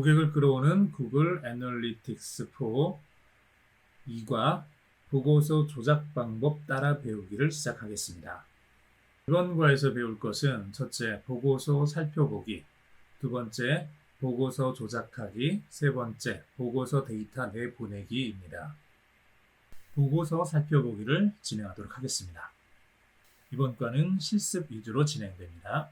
고객을 끌어오는 구글 애널리틱스 4 2과 보고서 조작 방법 따라 배우기를 시작하겠습니다. 이번 과에서 배울 것은 첫째, 보고서 살펴보기, 두 번째, 보고서 조작하기, 세 번째, 보고서 데이터 내보내기입니다. 보고서 살펴보기를 진행하도록 하겠습니다. 이번 과는 실습 위주로 진행됩니다.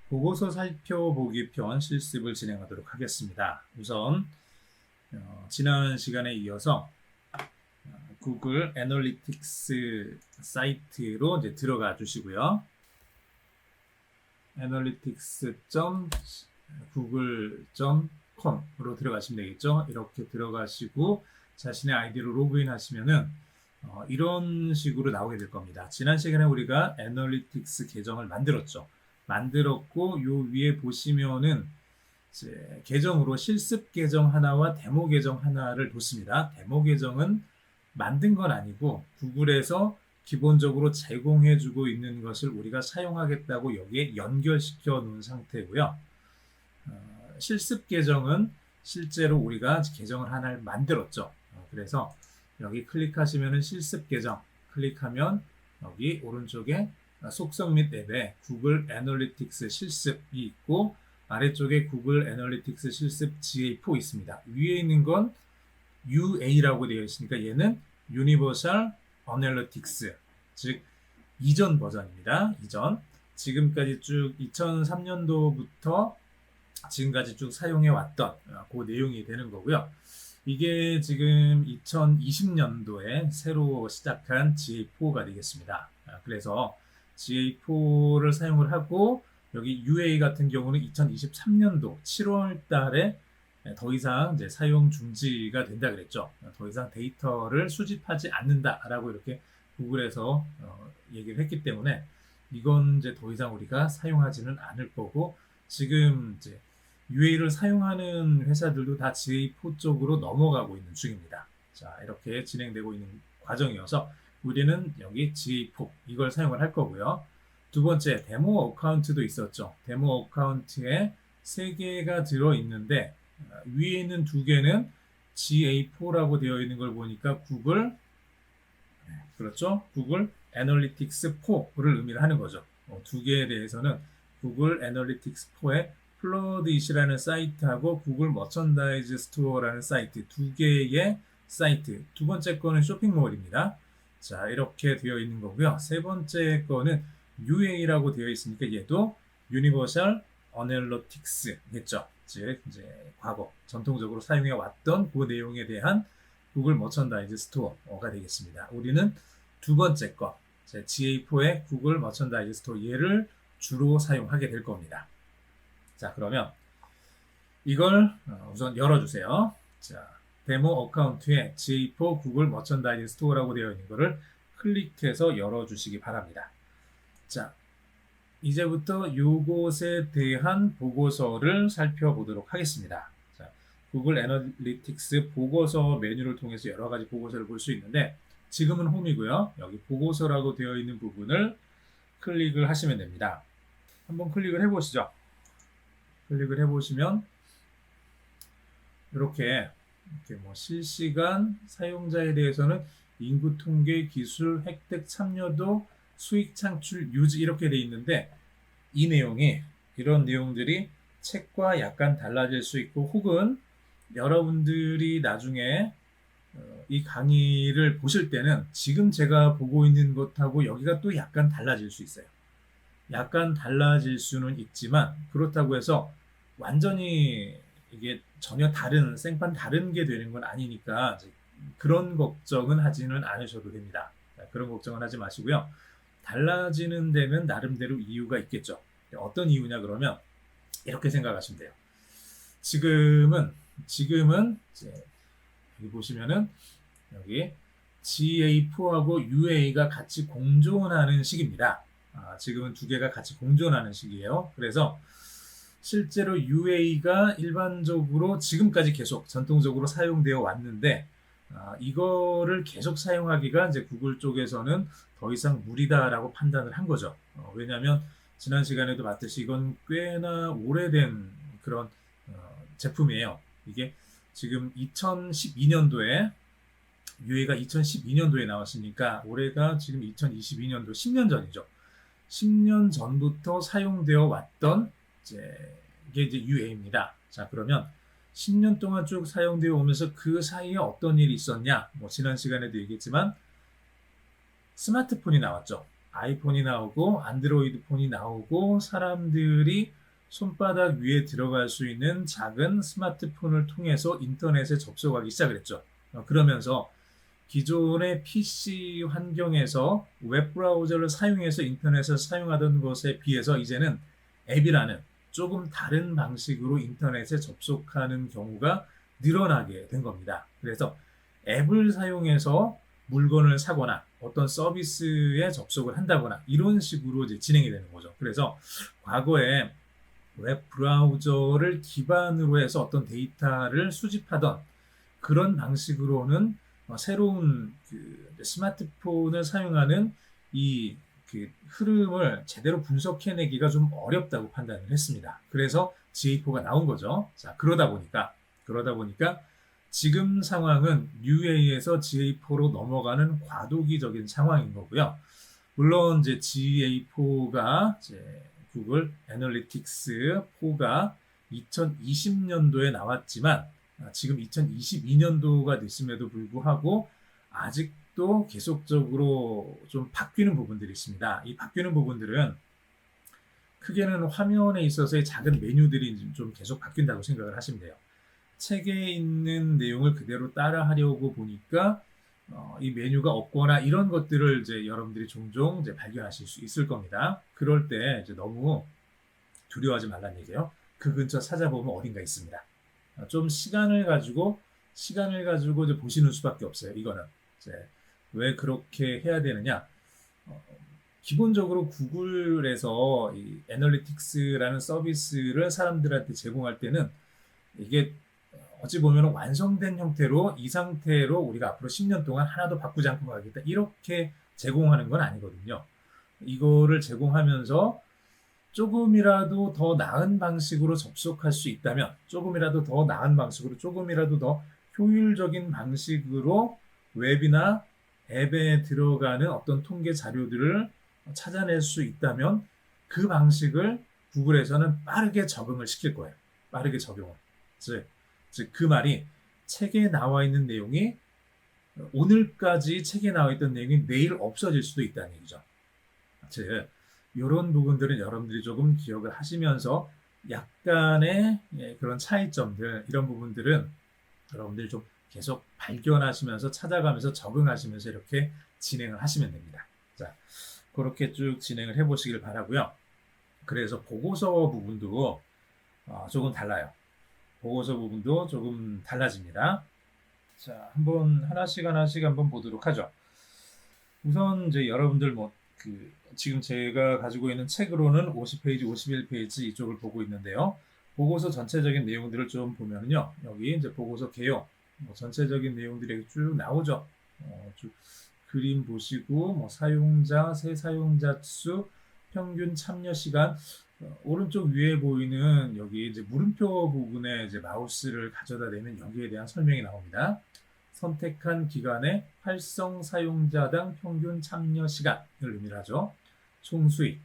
보고서 살펴보기 편 실습을 진행하도록 하겠습니다. 우선 지난 시간에 이어서 구글 애널리틱스 사이트로 이제 들어가 주시고요. analytics.google.com으로 들어가시면 되겠죠. 이렇게 들어가시고 자신의 아이디로 로그인 하시면은 이런 식으로 나오게 될 겁니다. 지난 시간에 우리가 애널리틱스 계정을 만들었고 요 위에 보시면은 이제 계정으로 실습 계정 하나와 데모 계정 하나를 뒀습니다. 데모 계정은 만든 건 아니고 구글에서 기본적으로 제공해주고 있는 것을 우리가 사용하겠다고 여기에 연결시켜 놓은 상태고요. 실습 계정은 실제로 우리가 계정을 하나를 만들었죠. 그래서 여기 클릭하시면 실습 계정 클릭하면 여기 오른쪽에 속성 및 앱에 구글 애널리틱스 실습이 있고 아래쪽에 구글 애널리틱스 실습 GA4 있습니다. 위에 있는 건 UA라고 되어 있으니까 얘는 유니버셜 애널리틱스, 즉 이전 버전입니다. 지금까지 쭉 2003년도부터 지금까지 쭉 사용해 왔던 그 내용이 되는 거고요. 이게 지금 2020년도에 새로 시작한 GA4가 되겠습니다. 그래서 GA4를 사용을 하고 여기 UA 같은 경우는 2023년도 7월 달에 더 이상 이제 사용 중지가 된다 그랬죠. 더 이상 데이터를 수집하지 않는다라고 이렇게 구글에서 얘기를 했기 때문에 이건 이제 더 이상 우리가 사용하지는 않을 거고 지금 이제 UA를 사용하는 회사들도 다 GA4 쪽으로 넘어가고 있는 중입니다. 자, 이렇게 진행되고 있는 과정이어서 우리는 여기 GA4 이걸 사용을 할 거고요. 두 번째, 데모 어카운트도 있었죠. 데모 어카운트에 3개가 들어있는데 위에 있는 2개는 GA4라고 되어 있는 걸 보니까 구글 애널리틱스 4를 의미를 하는 거죠. 2개에 대해서는 구글 애널리틱스 4의 플러드잇이라는 사이트하고 구글 머천다이즈 스토어라는 사이트 2개의 사이트. 두 번째 거는 쇼핑몰입니다. 자, 이렇게 되어 있는 거고요. 세 번째 거는 UA라고 되어 있으니까 얘도 유니버셜 애널리틱스겠죠. 즉 이제 과거 전통적으로 사용해 왔던 그 내용에 대한 구글 머천다이즈 스토어가 되겠습니다. 우리는 두 번째 거 GA4의 구글 머천다이즈 스토어 얘를 주로 사용하게 될 겁니다. 자, 그러면 이걸 우선 열어주세요. 자, 데모 어카운트에 GA4 구글 머천다이즈 스토어라고 되어 있는 거를 클릭해서 열어주시기 바랍니다. 자, 이제부터 요것에 대한 보고서를 살펴보도록 하겠습니다. 자, 구글 애널리틱스 보고서 메뉴를 통해서 여러 가지 보고서를 볼 수 있는데 지금은 홈이고요. 여기 보고서라고 되어 있는 부분을 클릭을 하시면 됩니다. 한번 클릭을 해보시죠. 클릭을 해보시면 이렇게 뭐 실시간 사용자에 대해서는 인구 통계, 기술, 획득, 참여도, 수익 창출, 유지 이렇게 돼 있는데 이 내용이 이런 내용들이 책과 약간 달라질 수 있고 혹은 여러분들이 나중에 이 강의를 보실 때는 지금 제가 보고 있는 것하고 여기가 또 약간 달라질 수 있어요. 약간 달라질 수는 있지만 그렇다고 해서 완전히 이게 전혀 다른 생판 다른 게 되는 건 아니니까 그런 걱정은 하지는 않으셔도 됩니다. 그런 걱정은 하지 마시고요. 달라지는 데는 나름대로 이유가 있겠죠. 어떤 이유냐 그러면 이렇게 생각하시면 돼요. 지금은 이제 여기 보시면은 여기 GA4하고 UA가 같이 공존하는 시기입니다. 지금은 2개가 같이 공존하는 시기예요. 그래서 실제로 UA가 일반적으로 지금까지 계속 전통적으로 사용되어 왔는데 이거를 계속 사용하기가 이제 구글 쪽에서는 더 이상 무리다라고 판단을 한 거죠. 왜냐하면 지난 시간에도 봤듯이 이건 꽤나 오래된 그런 제품이에요. 이게 지금 2012년도에 UA가 2012년도에 나왔으니까 올해가 지금 2022년도 10년 전이죠. 10년 전부터 사용되어 왔던 이게 이제 UA입니다. 자, 그러면 10년 동안 쭉 사용되어 오면서 그 사이에 어떤 일이 있었냐? 뭐 지난 시간에도 얘기했지만 스마트폰이 나왔죠. 아이폰이 나오고 안드로이드 폰이 나오고 사람들이 손바닥 위에 들어갈 수 있는 작은 스마트폰을 통해서 인터넷에 접속하기 시작을 했죠. 그러면서 기존의 PC 환경에서 웹브라우저를 사용해서 인터넷을 사용하던 것에 비해서 이제는 앱이라는 조금 다른 방식으로 인터넷에 접속하는 경우가 늘어나게 된 겁니다. 그래서 앱을 사용해서 물건을 사거나 어떤 서비스에 접속을 한다거나 이런 식으로 이제 진행이 되는 거죠. 그래서 과거에 웹 브라우저를 기반으로 해서 어떤 데이터를 수집하던 그런 방식으로는 새로운 스마트폰을 사용하는 이 흐름을 제대로 분석해내기가 좀 어렵다고 판단을 했습니다. 그래서 GA4가 나온 거죠. 자, 그러다 보니까 지금 상황은 UA에서 GA4로 넘어가는 과도기적인 상황인 거고요. 물론 이제 GA4가 구글 애널리틱스 4가 2020년도에 나왔지만 지금 2022년도가 됐음에도 불구하고 아직도 계속적으로 좀 바뀌는 부분들이 있습니다. 이 바뀌는 부분들은 크게는 화면에 있어서의 작은 메뉴들이 좀 계속 바뀐다고 생각을 하시면 돼요. 책에 있는 내용을 그대로 따라 하려고 보니까 이 메뉴가 없거나 이런 것들을 이제 여러분들이 종종 이제 발견하실 수 있을 겁니다. 그럴 때 이제 너무 두려워하지 말란 얘기예요. 그 근처 찾아보면 어딘가 있습니다. 좀 시간을 가지고 이제 보시는 수밖에 없어요. 이거는 이제 왜 그렇게 해야 되느냐? 기본적으로 구글에서 이 애널리틱스라는 서비스를 사람들한테 제공할 때는 이게 어찌 보면 완성된 형태로 이 상태로 우리가 앞으로 10년 동안 하나도 바꾸지 않고 가겠다 이렇게 제공하는 건 아니거든요. 이거를 제공하면서 조금이라도 더 나은 방식으로 접속할 수 있다면 조금이라도 더 나은 방식으로 조금이라도 더 효율적인 방식으로 웹이나 앱에 들어가는 어떤 통계 자료들을 찾아낼 수 있다면 그 방식을 구글에서는 빠르게 적응을 시킬 거예요. 빠르게 적용을. 즉 그 말이 책에 나와 있는 내용이 오늘까지 책에 나와 있던 내용이 내일 없어질 수도 있다는 얘기죠. 즉 이런 부분들은 여러분들이 조금 기억을 하시면서 약간의 그런 차이점들 이런 부분들은 여러분들이 좀 계속 발견하시면서 찾아가면서 적응하시면서 이렇게 진행을 하시면 됩니다. 자, 그렇게 쭉 진행을 해보시길 바라고요. 그래서 보고서 부분도 조금 달라요. 보고서 부분도 조금 달라집니다. 자, 한번 하나씩 한번 보도록 하죠. 우선 이제 여러분들 지금 제가 가지고 있는 책으로는 50페이지, 51페이지 이쪽을 보고 있는데요. 보고서 전체적인 내용들을 좀 보면요. 여기 이제 보고서 개요. 전체적인 내용들이 쭉 나오죠. 쭉 그림 보시고 사용자, 새 사용자 수, 평균 참여 시간, 오른쪽 위에 보이는 여기 이제 물음표 부분에 이제 마우스를 가져다 대면 여기에 대한 설명이 나옵니다. 선택한 기간의 활성 사용자당 평균 참여 시간을 의미하죠. 총 수익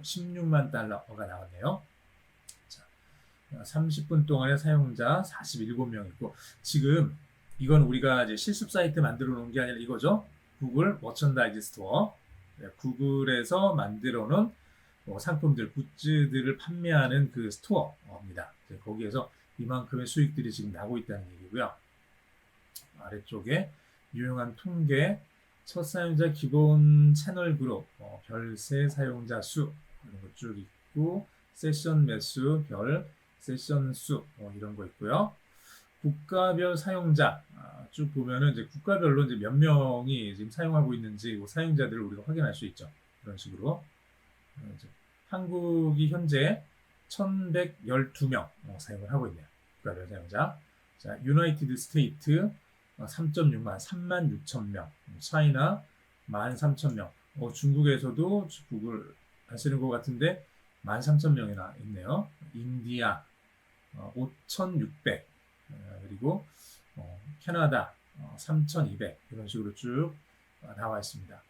16만 달러가 나왔네요. 자, 30분 동안의 사용자 47명 있고 지금 이건 우리가 이제 실습 사이트 만들어 놓은 게 아니라 이거죠. 구글 머천다이즈 스토어. 구글에서 만들어 놓은 상품들, 굿즈들을 판매하는 그 스토어입니다. 거기에서 이만큼의 수익들이 지금 나고 있다는 얘기고요. 아래쪽에 유용한 통계, 첫 사용자 기본 채널 그룹, 별세 사용자 수 이런 거 쭉 있고 세션 매수, 별 세션 수 이런 거 있고요. 국가별 사용자 쭉 보면은 이제 국가별로 이제 몇 명이 지금 사용하고 있는지 사용자들을 우리가 확인할 수 있죠. 이런 식으로 한국이 현재 1112명 사용을 하고 있네요. 국가별 사용자. 자, 유나이티드 스테이트 3.6만, 36,000명. 차이나 13,000명. 중국에서도 구글 안 쓰는 것 같은데 13,000명이나 있네요. 인디아 5,600 그리고 캐나다 3,200 이런 식으로 쭉 나와 있습니다.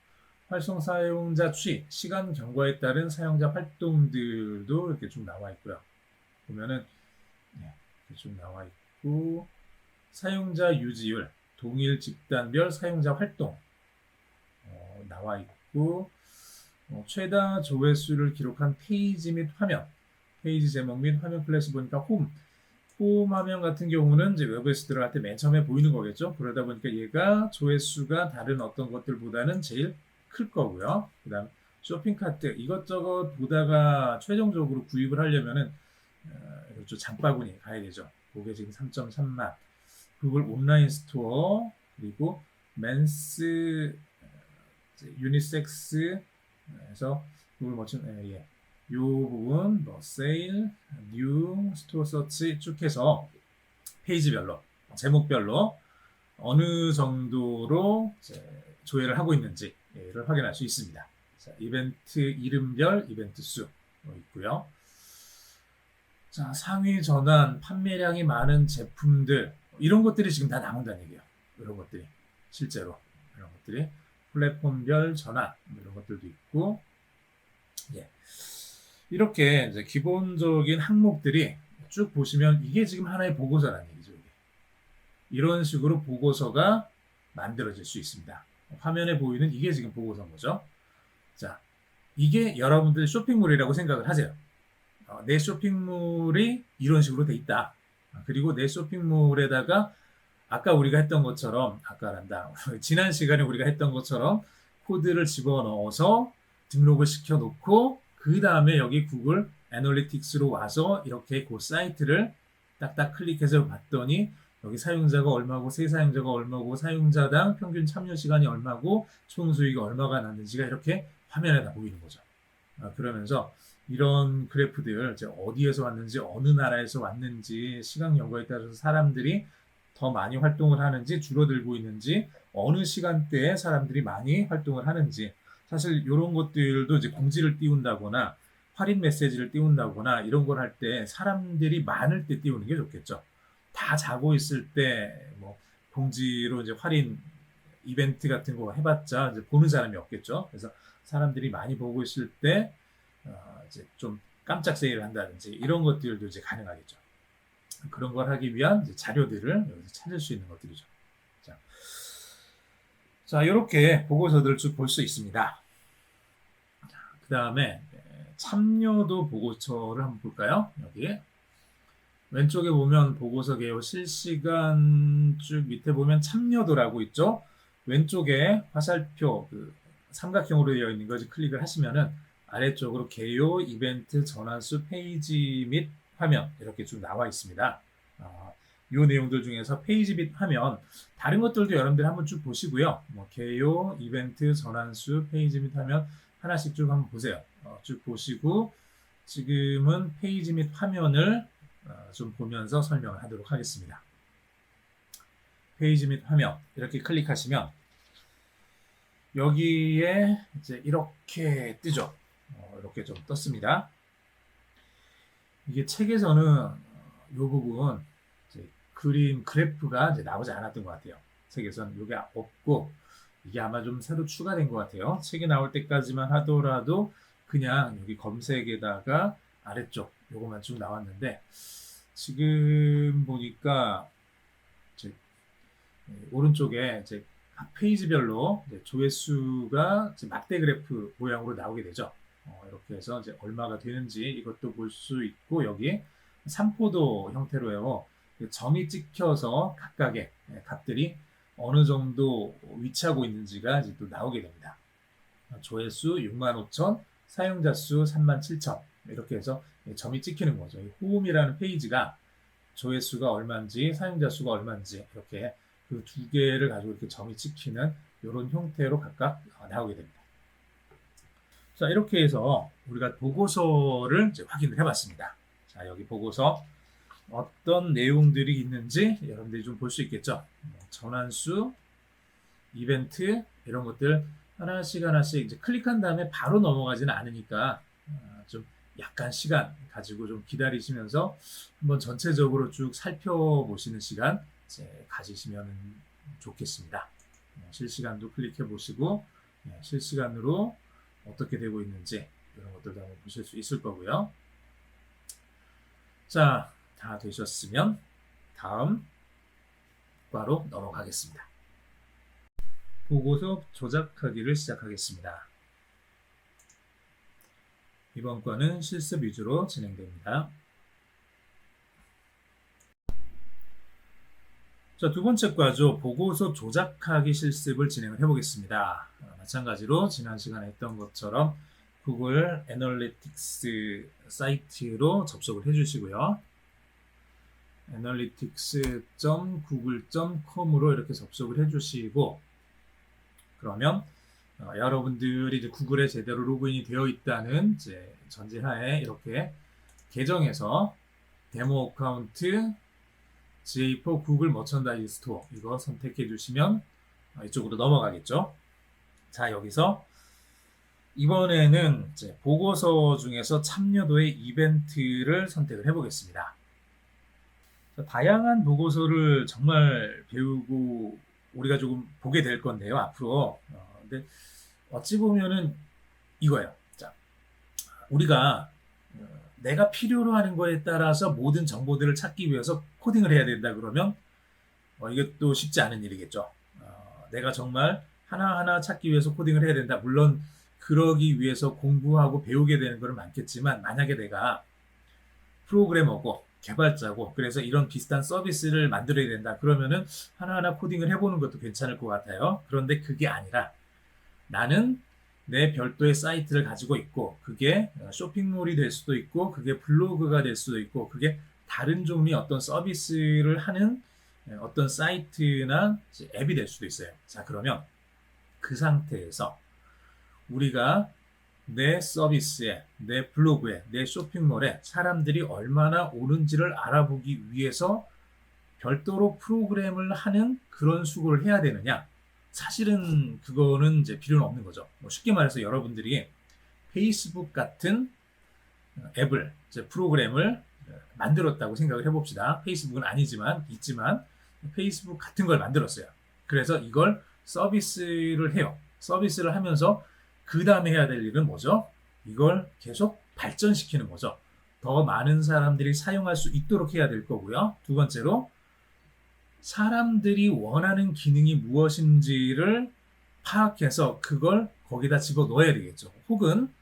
활성 사용자 추이, 시간 경과에 따른 사용자 활동들도 이렇게 쭉 나와 있고요. 보면은 이렇게 쭉 나와 있고 사용자 유지율, 동일 집단별 사용자 활동 나와 있고 최다 조회수를 기록한 페이지 및 화면, 페이지 제목 및 화면 클래스 보니까 홈 화면 같은 경우는 이제 웹에서 들어갈 때 맨 처음에 보이는 거겠죠. 그러다 보니까 얘가 조회수가 다른 어떤 것들보다는 제일 클 거고요. 그 다음 쇼핑 카트 이것저것 보다가 최종적으로 구입을 하려면은 장바구니 가야 되죠. 그게 지금 3.3만. 구글 온라인 스토어 그리고 맨스 유니섹스에서 구글 머친 요 부분 세일, 뉴, 스토어 서치 쭉 해서 페이지별로 제목별로 어느 정도로 조회를 하고 있는지를 확인할 수 있습니다. 자, 이벤트 이름별 이벤트 수 있고요. 자, 상위 전환, 판매량이 많은 제품들 이런 것들이 지금 다 나온다는 얘기예요. 이런 것들이 실제로 이런 것들이 플랫폼별 전환 이런 것들도 있고 이렇게 이제 기본적인 항목들이 쭉 보시면 이게 지금 하나의 보고서라는 얘기죠. 이런 식으로 보고서가 만들어질 수 있습니다. 화면에 보이는 이게 지금 보고서인 거죠. 자, 이게 여러분들 쇼핑몰이라고 생각을 하세요. 내 쇼핑몰이 이런 식으로 돼 있다. 그리고 내 쇼핑몰에다가 아까 우리가 했던 것처럼 지난 시간에 우리가 했던 것처럼 코드를 집어넣어서 등록을 시켜놓고 그 다음에 여기 구글 애널리틱스로 와서 이렇게 그 사이트를 딱딱 클릭해서 봤더니 여기 사용자가 얼마고 세 사용자가 얼마고 사용자당 평균 참여 시간이 얼마고 총 수익이 얼마가 났는지가 이렇게 화면에 다 보이는 거죠. 그러면서 이런 그래프들 이제 어디에서 왔는지 어느 나라에서 왔는지 시간 연관에 따라서 사람들이 더 많이 활동을 하는지 줄어들고 있는지 어느 시간대에 사람들이 많이 활동을 하는지 사실 이런 것들도 이제 공지를 띄운다거나 할인 메시지를 띄운다거나 이런 걸 할 때 사람들이 많을 때 띄우는 게 좋겠죠. 다 자고 있을 때 뭐 공지로 이제 할인 이벤트 같은 거 해봤자 이제 보는 사람이 없겠죠. 그래서 사람들이 많이 보고 있을 때 이제 좀 깜짝 세일을 한다든지 이런 것들도 이제 가능하겠죠. 그런 걸 하기 위한 이제 자료들을 여기서 찾을 수 있는 것들이죠. 자, 이렇게 보고서들을 쭉 볼 수 있습니다. 그 다음에 참여도 보고서를 한번 볼까요? 여기 왼쪽에 보면 보고서 개요 실시간 쭉 밑에 보면 참여도라고 있죠. 왼쪽에 화살표 삼각형으로 되어 있는 것을 클릭을 하시면은 아래쪽으로 개요, 이벤트, 전환수, 페이지 및 화면 이렇게 쭉 나와 있습니다. 이 내용들 중에서 페이지 및 화면 다른 것들도 여러분들 한번 쭉 보시고요. 개요, 이벤트, 전환수, 페이지 및 화면 하나씩 쭉 한번 보세요. 쭉 보시고 지금은 페이지 및 화면을 좀 보면서 설명을 하도록 하겠습니다. 페이지 및 화면 이렇게 클릭하시면 여기에 이제 이렇게 뜨죠. 이렇게 좀 떴습니다. 이게 책에서는 이 부분 그림 그래프가 이제 나오지 않았던 것 같아요. 책에서는 이게 없고 이게 아마 좀 새로 추가된 것 같아요. 책이 나올 때까지만 하더라도 그냥 여기 검색에다가 아래쪽 요거만 쭉 나왔는데 지금 보니까 이제 오른쪽에 이제 각 페이지별로 이제 조회수가 이제 막대 그래프 모양으로 나오게 되죠. 이렇게 해서 이제 얼마가 되는지 이것도 볼 수 있고 여기 삼포도 형태로요. 점이 찍혀서 각각의 값들이 어느 정도 위치하고 있는지가 이제 또 나오게 됩니다. 조회수 65,000, 사용자 수 37,000 이렇게 해서 점이 찍히는 거죠. 이 홈이라는 페이지가 조회수가 얼마인지 사용자 수가 얼마인지 이렇게 그 두 개를 가지고 이렇게 점이 찍히는 이런 형태로 각각 나오게 됩니다. 자, 이렇게 해서 우리가 보고서를 이제 확인을 해봤습니다. 자, 여기 보고서 어떤 내용들이 있는지 여러분들이 좀 볼 수 있겠죠. 전환수, 이벤트 이런 것들 하나씩 이제 클릭한 다음에 바로 넘어가지는 않으니까 좀 약간 시간 가지고 좀 기다리시면서 한번 전체적으로 쭉 살펴보시는 시간 이제 가지시면 좋겠습니다. 실시간도 클릭해 보시고 실시간으로 어떻게 되고 있는지 이런 것들도 한번 보실 수 있을 거고요. 자, 다 되셨으면 다음 과로 넘어가겠습니다. 보고서 조작하기를 시작하겠습니다. 이번 과는 실습 위주로 진행됩니다. 자, 두 번째 과죠. 보고서 조작하기 실습을 진행을 해보겠습니다. 마찬가지로 지난 시간에 했던 것처럼 구글 애널리틱스 사이트로 접속을 해주시고요. analytics.google.com으로 이렇게 접속을 해주시고 그러면 여러분들이 이제 구글에 제대로 로그인이 되어 있다는 이제 전제하에 이렇게 계정에서 데모 어카운트 GA4 구글 머천다이즈 스토어 이거 선택해 주시면 이쪽으로 넘어가겠죠. 자, 여기서 이번에는 이제 보고서 중에서 참여도의 이벤트를 선택을 해보겠습니다. 자, 다양한 보고서를 정말 배우고 우리가 조금 보게 될 건데요, 앞으로. 근데 어찌 보면은 이거예요. 자, 우리가 내가 필요로 하는 거에 따라서 모든 정보들을 찾기 위해서 코딩을 해야 된다 그러면 이게 또 쉽지 않은 일이겠죠. 내가 정말 하나하나 찾기 위해서 코딩을 해야 된다. 물론 그러기 위해서 공부하고 배우게 되는 것은 많겠지만 만약에 내가 프로그래머고 개발자고 그래서 이런 비슷한 서비스를 만들어야 된다. 그러면은 하나하나 코딩을 해보는 것도 괜찮을 것 같아요. 그런데 그게 아니라 나는 내 별도의 사이트를 가지고 있고 그게 쇼핑몰이 될 수도 있고 그게 블로그가 될 수도 있고 그게 다른 종류의 어떤 서비스를 하는 어떤 사이트나 앱이 될 수도 있어요. 자, 그러면 그 상태에서 우리가 내 서비스에, 내 블로그에, 내 쇼핑몰에 사람들이 얼마나 오는지를 알아보기 위해서 별도로 프로그램을 하는 그런 수고를 해야 되느냐? 사실은 그거는 이제 필요는 없는 거죠. 쉽게 말해서 여러분들이 페이스북 같은 앱을, 이제 프로그램을 만들었다고 생각을 해봅시다. 페이스북은 아니지만, 있지만, 페이스북 같은 걸 만들었어요. 그래서 이걸 서비스를 해요. 서비스를 하면서 그 다음에 해야 될 일은 뭐죠? 이걸 계속 발전시키는 거죠. 더 많은 사람들이 사용할 수 있도록 해야 될 거고요. 두 번째로 사람들이 원하는 기능이 무엇인지를 파악해서 그걸 거기다 집어넣어야 되겠죠. 혹은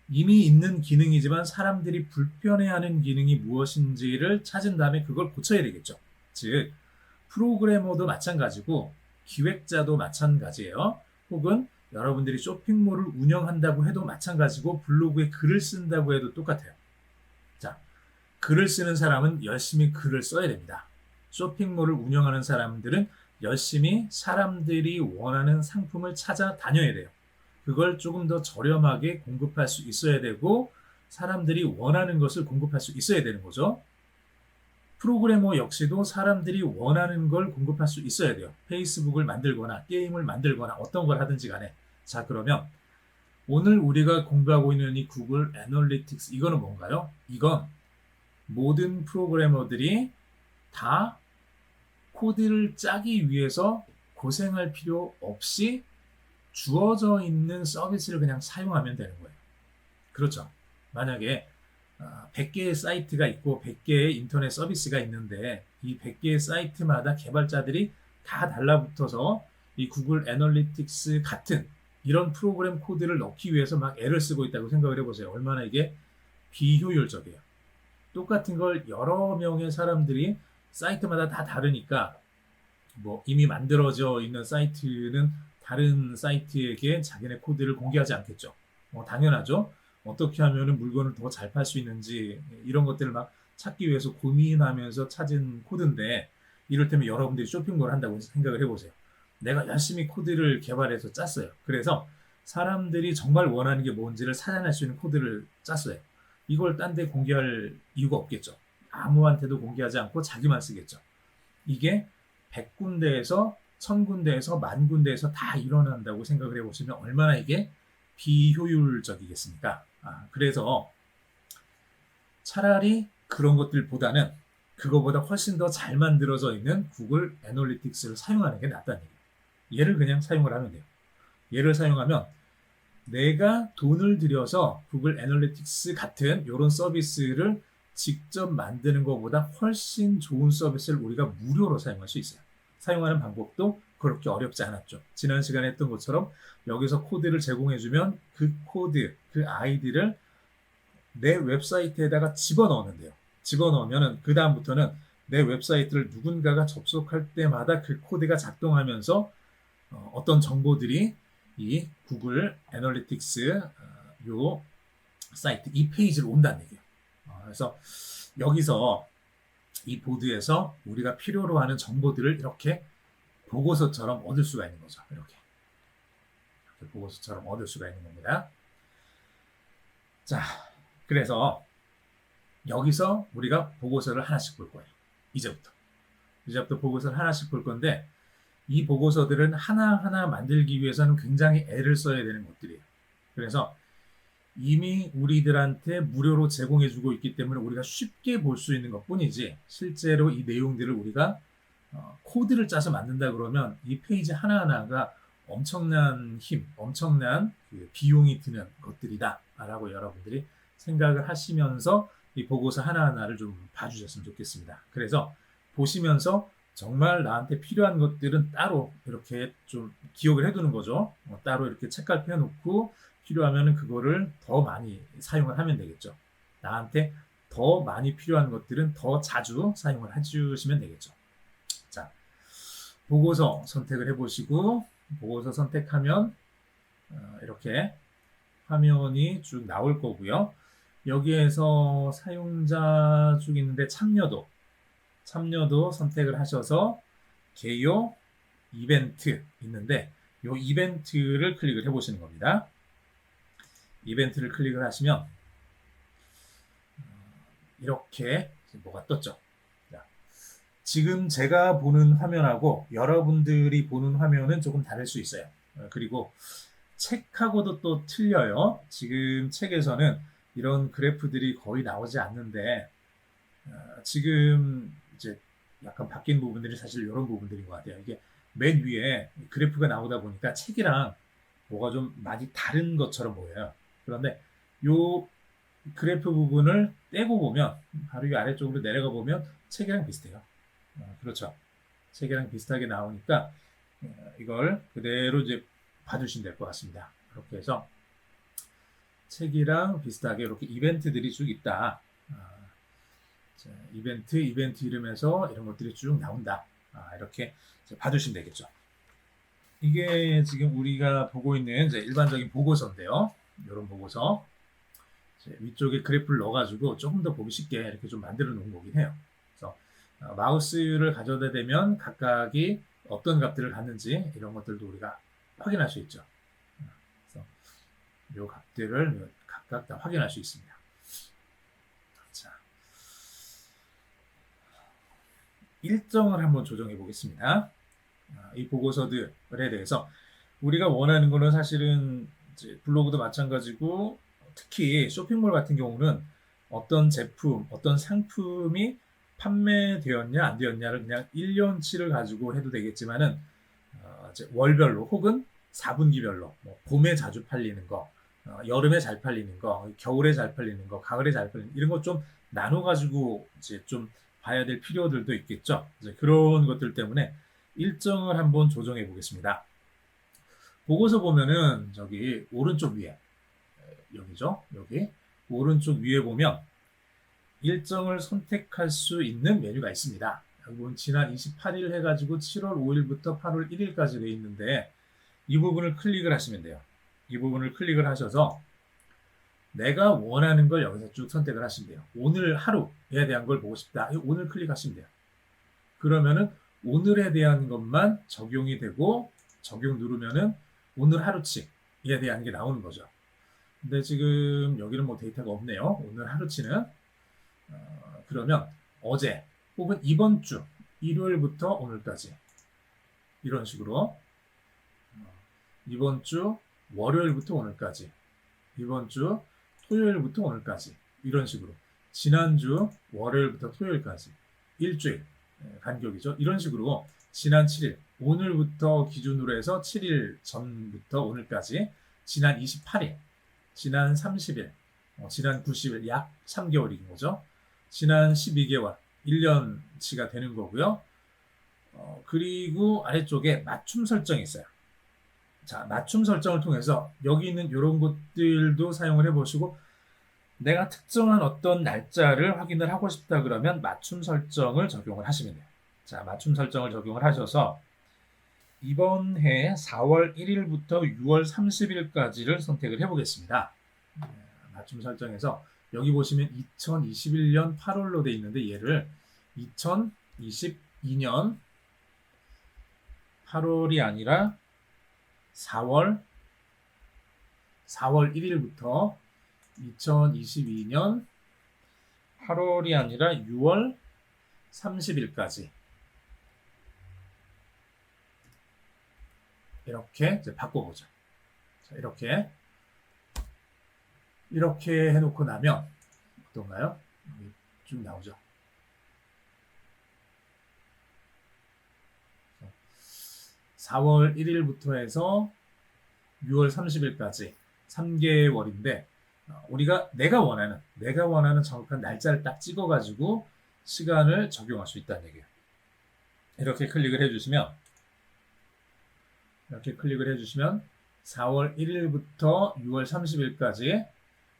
이미 있는 기능이지만 사람들이 불편해하는 기능이 무엇인지를 찾은 다음에 그걸 고쳐야 되겠죠. 즉 프로그래머도 마찬가지고 기획자도 마찬가지예요. 혹은 여러분들이 쇼핑몰을 운영한다고 해도 마찬가지고 블로그에 글을 쓴다고 해도 똑같아요. 자, 글을 쓰는 사람은 열심히 글을 써야 됩니다. 쇼핑몰을 운영하는 사람들은 열심히 사람들이 원하는 상품을 찾아다녀야 돼요. 그걸 조금 더 저렴하게 공급할 수 있어야 되고 사람들이 원하는 것을 공급할 수 있어야 되는 거죠. 프로그래머 역시도 사람들이 원하는 걸 공급할 수 있어야 돼요. 페이스북을 만들거나 게임을 만들거나 어떤 걸 하든지 간에. 자, 그러면 오늘 우리가 공부하고 있는 이 구글 애널리틱스 이거는 뭔가요? 이건 모든 프로그래머들이 다 코드를 짜기 위해서 고생할 필요 없이 주어져 있는 서비스를 그냥 사용하면 되는 거예요. 그렇죠. 만약에 100개의 사이트가 있고 100개의 인터넷 서비스가 있는데 이 100개의 사이트마다 개발자들이 다 달라붙어서 이 구글 애널리틱스 같은 이런 프로그램 코드를 넣기 위해서 막 애를 쓰고 있다고 생각을 해보세요. 얼마나 이게 비효율적이에요. 똑같은 걸 여러 명의 사람들이 사이트마다 다 다르니까 뭐 이미 만들어져 있는 사이트는 다른 사이트에게 자기네 코드를 공개하지 않겠죠. 당연하죠. 어떻게 하면 물건을 더 잘 팔 수 있는지 이런 것들을 막 찾기 위해서 고민하면서 찾은 코드인데 이를테면 여러분들이 쇼핑몰을 한다고 생각을 해보세요. 내가 열심히 코드를 개발해서 짰어요. 그래서 사람들이 정말 원하는 게 뭔지를 찾아낼 수 있는 코드를 짰어요. 이걸 딴 데 공개할 이유가 없겠죠. 아무한테도 공개하지 않고 자기만 쓰겠죠. 이게 100군데에서 1000군데에서 10,000군데에서 다 일어난다고 생각을 해보시면 얼마나 이게 비효율적이겠습니까? 그래서 차라리 그런 것들보다는 그거보다 훨씬 더 잘 만들어져 있는 구글 애널리틱스를 사용하는 게 낫다는 얘기예요. 얘를 그냥 사용을 하면 돼요. 얘를 사용하면 내가 돈을 들여서 구글 애널리틱스 같은 이런 서비스를 직접 만드는 것보다 훨씬 좋은 서비스를 우리가 무료로 사용할 수 있어요. 사용하는 방법도 그렇게 어렵지 않았죠. 지난 시간에 했던 것처럼 여기서 코드를 제공해주면 그 코드, 그 아이디를 내 웹사이트에다가 집어넣는데요. 집어넣으면 그 다음부터는 내 웹사이트를 누군가가 접속할 때마다 그 코드가 작동하면서 어떤 정보들이 이 구글 애널리틱스 요 사이트 이 페이지로 온다는 얘기예요. 그래서 여기서 이 보드에서 우리가 필요로 하는 정보들을 이렇게 보고서처럼 얻을 수가 있는 거죠. 이렇게 보고서처럼 얻을 수가 있는 겁니다. 자, 그래서 여기서 우리가 보고서를 하나씩 볼 거예요. 이제부터 보고서를 하나씩 볼 건데 이 보고서들은 하나하나 만들기 위해서는 굉장히 애를 써야 되는 것들이에요. 그래서 이미 우리들한테 무료로 제공해주고 있기 때문에 우리가 쉽게 볼 수 있는 것뿐이지 실제로 이 내용들을 우리가 코드를 짜서 만든다 그러면 이 페이지 하나하나가 엄청난 힘, 엄청난 그 비용이 드는 것들이다 라고 여러분들이 생각을 하시면서 이 보고서 하나하나를 좀 봐주셨으면 좋겠습니다. 그래서 보시면서 정말 나한테 필요한 것들은 따로 이렇게 좀 기억을 해두는 거죠. 따로 이렇게 책갈피 해놓고 필요하면 그거를 더 많이 사용을 하면 되겠죠. 나한테 더 많이 필요한 것들은 더 자주 사용을 해주시면 되겠죠. 자, 보고서 선택을 해보시고 보고서 선택하면 이렇게 화면이 쭉 나올 거고요. 여기에서 사용자 쭉 있는데 참여도 선택을 하셔서 개요 이벤트 있는데 이 이벤트를 클릭을 해보시는 겁니다. 이벤트를 클릭을 하시면 이렇게 뭐가 떴죠. 지금 제가 보는 화면하고 여러분들이 보는 화면은 조금 다를 수 있어요. 그리고 책하고도 또 틀려요. 지금 책에서는 이런 그래프들이 거의 나오지 않는데 지금 이제 약간 바뀐 부분들이 사실 이런 부분들인 것 같아요. 이게 맨 위에 그래프가 나오다 보니까 책이랑 뭐가 좀 많이 다른 것처럼 보여요. 그런데 요 그래프 부분을 떼고 보면 바로 이 아래쪽으로 내려가 보면 책이랑 비슷해요. 그렇죠. 책이랑 비슷하게 나오니까 이걸 그대로 이제 봐주시면 될 것 같습니다. 이렇게 해서 책이랑 비슷하게 이렇게 이벤트들이 쭉 있다. 자, 이벤트 이름에서 이런 것들이 쭉 나온다. 이렇게 봐주시면 되겠죠. 이게 지금 우리가 보고 있는 이제 일반적인 보고서인데요. 이런 보고서 위쪽에 그래프를 넣어가지고 조금 더 보기 쉽게 이렇게 좀 만들어 놓은 거긴 해요. 그래서 마우스를 가져다 대면 각각이 어떤 값들을 갖는지 이런 것들도 우리가 확인할 수 있죠. 그래서 이 값들을 각각 다 확인할 수 있습니다. 자, 일정을 한번 조정해 보겠습니다. 이 보고서들에 대해서 우리가 원하는 거는 사실은 이제 블로그도 마찬가지고 특히 쇼핑몰 같은 경우는 어떤 제품, 어떤 상품이 판매되었냐 안 되었냐를 그냥 1년치를 가지고 해도 되겠지만은 이제 월별로 혹은 4분기별로 뭐 봄에 자주 팔리는 거, 여름에 잘 팔리는 거, 겨울에 잘 팔리는 거, 가을에 잘 팔리는 거, 이런 거 좀 나눠 가지고 이제 좀 봐야 될 필요들도 있겠죠. 이제 그런 것들 때문에 일정을 한번 조정해 보겠습니다. 보고서 보면은 저기 오른쪽 위에 여기죠. 여기 오른쪽 위에 보면 일정을 선택할 수 있는 메뉴가 있습니다. 여기 지난 28일 해가지고 7월 5일부터 8월 1일까지 되어 있는데 이 부분을 클릭을 하시면 돼요. 이 부분을 클릭을 하셔서 내가 원하는 걸 여기서 쭉 선택을 하시면 돼요. 오늘 하루에 대한 걸 보고 싶다. 오늘 클릭하시면 돼요. 그러면은 오늘에 대한 것만 적용이 되고 적용 누르면은 오늘 하루치에 대한 게 나오는 거죠. 근데 지금 여기는 뭐 데이터가 없네요. 오늘 하루치는 그러면 어제 혹은 이번 주 일요일부터 오늘까지 이런 식으로 이번 주 월요일부터 오늘까지 이번 주 토요일부터 오늘까지 이런 식으로 지난주 월요일부터 토요일까지 일주일 간격이죠. 이런 식으로 지난 7일, 오늘부터 기준으로 해서 7일 전부터 오늘까지 지난 28일, 지난 30일, 지난 90일, 약 3개월인 거죠. 지난 12개월, 1년치가 되는 거고요. 그리고 아래쪽에 맞춤 설정이 있어요. 자, 맞춤 설정을 통해서 여기 있는 이런 것들도 사용을 해보시고, 내가 특정한 어떤 날짜를 확인을 하고 싶다 그러면 맞춤 설정을 적용을 하시면 돼요. 자, 맞춤 설정을 적용을 하셔서 이번 해 4월 1일부터 6월 30일까지를 선택을 해보겠습니다. 맞춤 설정에서 여기 보시면 2021년 8월로 돼 있는데 얘를 2022년 8월이 아니라 4월 1일부터 2022년 8월이 아니라 6월 30일까지 이렇게 이제 바꿔보죠. 자, 이렇게 해놓고 나면 어떤가요? 여기 쭉 나오죠. 4월 1일부터 해서 6월 30일까지 3개월인데 우리가 내가 원하는 정확한 날짜를 딱 찍어가지고 시간을 적용할 수 있다는 얘기예요. 이렇게 클릭을 해주시면 4월 1일부터 6월 30일까지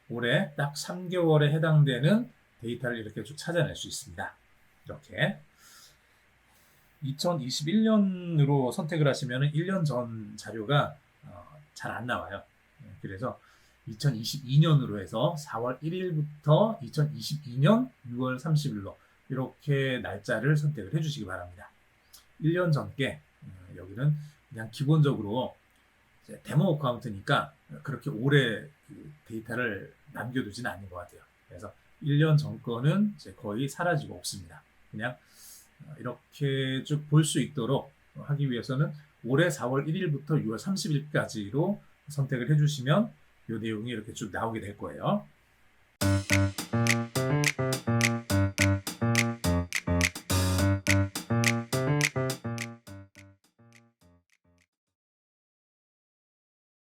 올해 딱 3개월에 해당되는 데이터를 이렇게 쭉 찾아낼 수 있습니다. 이렇게 2021년으로 선택을 하시면 1년 전 자료가 잘 안 나와요. 그래서 2022년으로 해서 4월 1일부터 2022년 6월 30일로 이렇게 날짜를 선택을 해주시기 바랍니다. 1년 전께 여기는 그냥 기본적으로 데모 어카운트니까 그렇게 오래 데이터를 남겨두지는 않는 것 같아요. 그래서 1년 전 거는 이제 거의 사라지고 없습니다. 그냥 이렇게 쭉 볼 수 있도록 하기 위해서는 올해 4월 1일부터 6월 30일까지로 선택을 해주시면 이 내용이 이렇게 쭉 나오게 될 거예요.